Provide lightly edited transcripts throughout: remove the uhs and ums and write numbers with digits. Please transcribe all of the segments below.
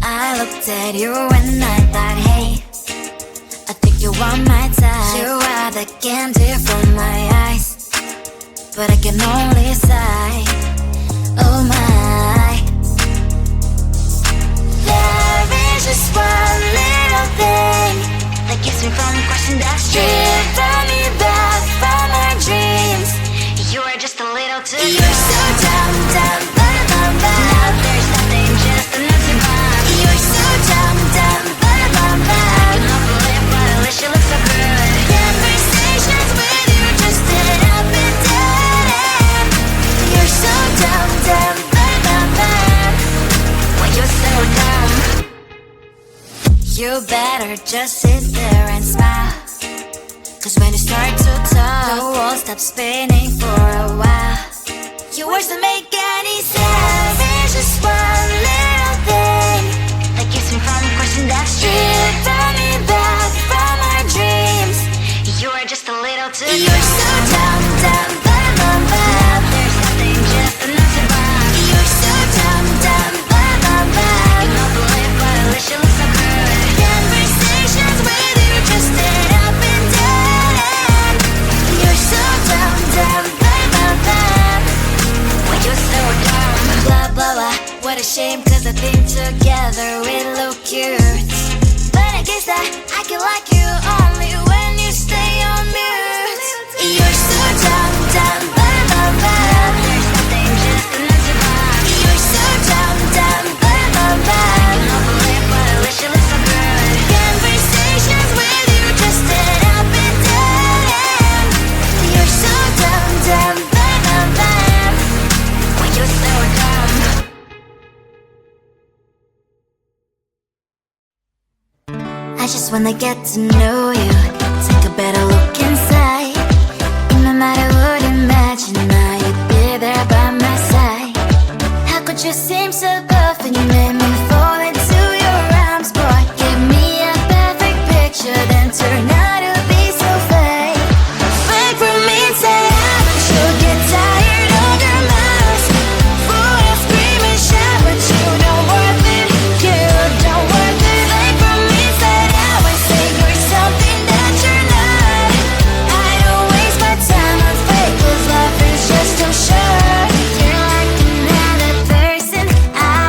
I looked at you and I thought, hey, I think you are my type. You are the candy from my eyes, but I can only sigh, oh my. There is just one little thing that keeps me from crossing that street. Drive me back from our dreams. You are just a little too good. You're so dumb, dumb, ba-da-bum-bum. Now there's nothing, just an empty bomb. You're so dumb, dumb, ba-da-bum-bum. I cannot believe, but at least you look so good. Conversations with you just end up in dead end. You're so dumb, dumb, ba-da-bum-bum. When you're so dumb, you better just sit there and smile. Cause when you start to talk, the world stops spinning for a while. Your words don't make any sense. There's just one little thing that keeps me from crossing that street. Turn me back from our dreams. You are just a little too good. You're so dumb, dumb, ba-da-bum-bum. There's nothing, just an empty bomb. You're so dumb, dumb, ba-da-bum-bum. I cannot believe, but at least you look so good. Conversations with you just end up in dead end. You're so dumb, dumb, ba-da-bum-bum. When you're so dumb, blah, blah, blah. What a shame, cause I think together we look cute. But I guess that I can like you only when you stay on mute. You're so dumb, dumb, ba-da-bum-bum. There's nothing, just an empty bomb. You're so dumb, dumb, ba-da-bum-bum. I cannot believe, but at least you look so good. Conversations with you just end up in dead end. You're so dumb, dumb, ba-da-bum-bum. When you're so dumb. I just wanna get to know you, take a better look inside. And no matter what you imagine, now you'd be there by my side. How could you seem so good when you made me fall into your arms, boy? Give me a perfect picture, then turn out to be so fake. Fake from me, say I should get tired of your mouth. Full of scream and shout, but you don't worth it, you don't worth it. Fake from me, say I would say you're something that you're not. I don't waste my time on fake, cause life is just too short. You're like another person I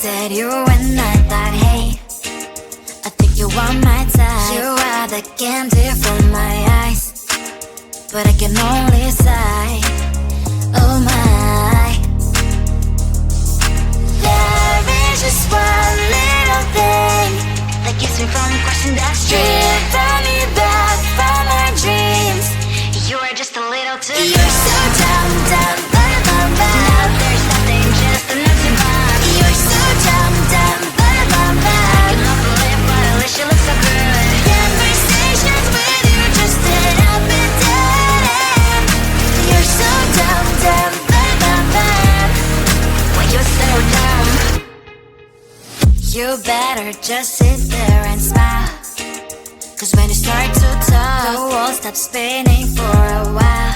looked at you and I thought, hey, I think you are my type. You are the candy from my eyes, but I can only sigh, oh my. There is just one little thing that keeps me from crossing that street. Drive me back from my dreams. You are just a little too good. You're so dumb, dumb, bum, bum, bum. Now there's nothing, just enough to buy. You're so dumb, dumb, bum, bum, bum. I cannot believe, but at least you look so good. Conversations with you just end up in dead end. You're so dumb, dumb, bum, bum, bum. When you're so dumb, you better just sit there and smile. Cause when you start to talk, the world stops spinning for a while.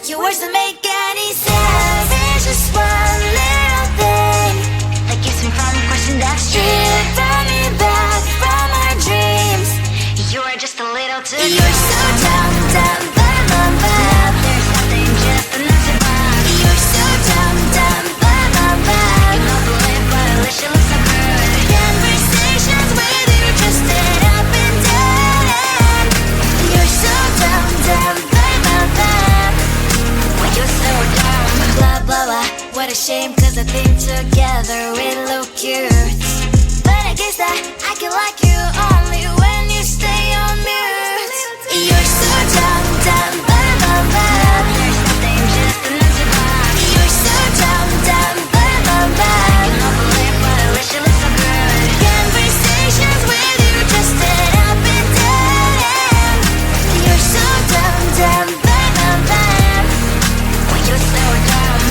Your words don't make any sense. There's just one little thing that keeps me from crossing that street. Draw me back from our dreams. You are just a little too good. You're so dumb, dumb, bum, bum, bum. There's nothing, just enough to buy. You're so dumb, dumb, bum, bum, bum. I cannot believe, but at least you look so good. Conversations with you just end up in dead end. You're so dumb, dumb, bum, bum, bum. When you're so dumb, blah, blah, blah. What a shame, cause I think together we look cute. But I guess that I can like you only when you stay on mute. You're so dumb, dumb, bum, bum, bum. There's nothing, just enough to buy. You're so dumb, dumb, bum, bum, bum. I cannot believe, but at least you look so good. Conversations with you just end up in dead end. You're so dumb, dumb, bum, bum, bum. When you're so dumb.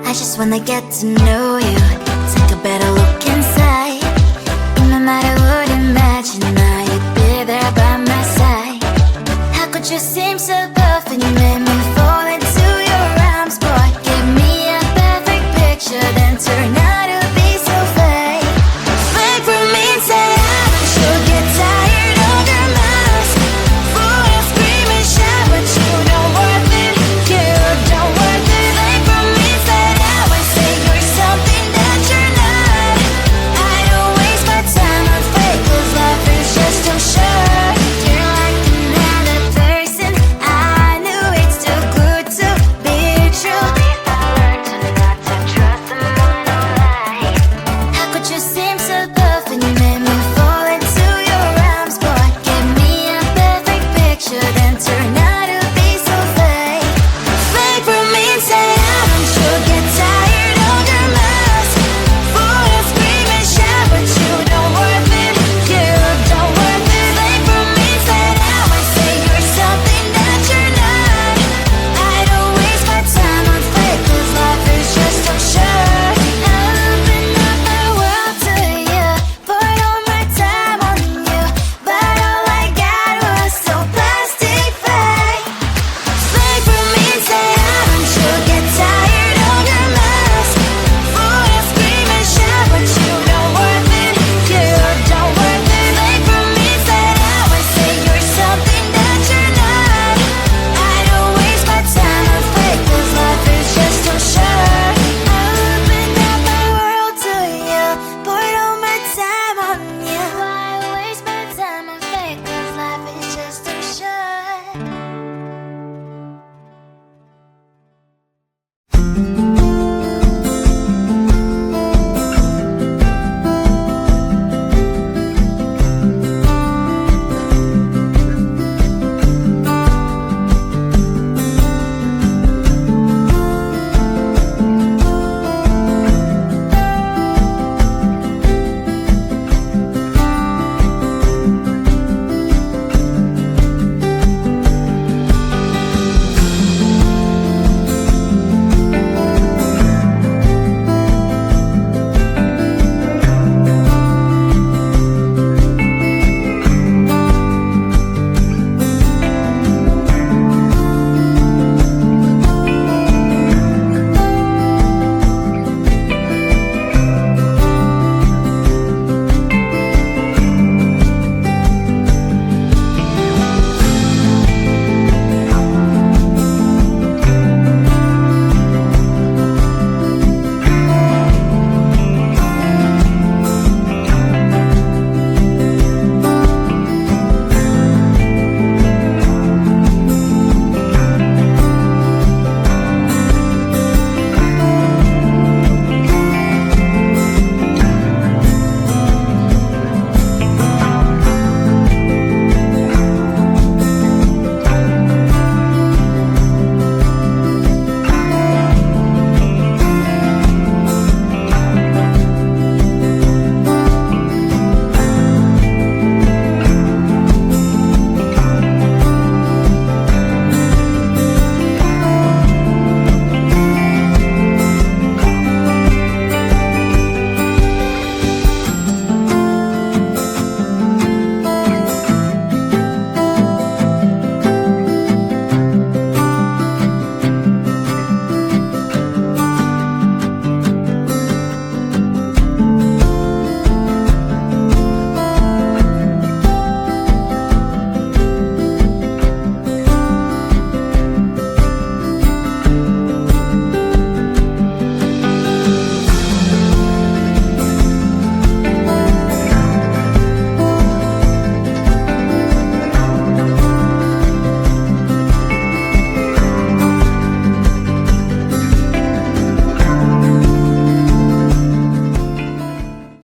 I just wanna get to know you, take a better look inside. In my mind I would imagine now you'd be there by my side. How could you see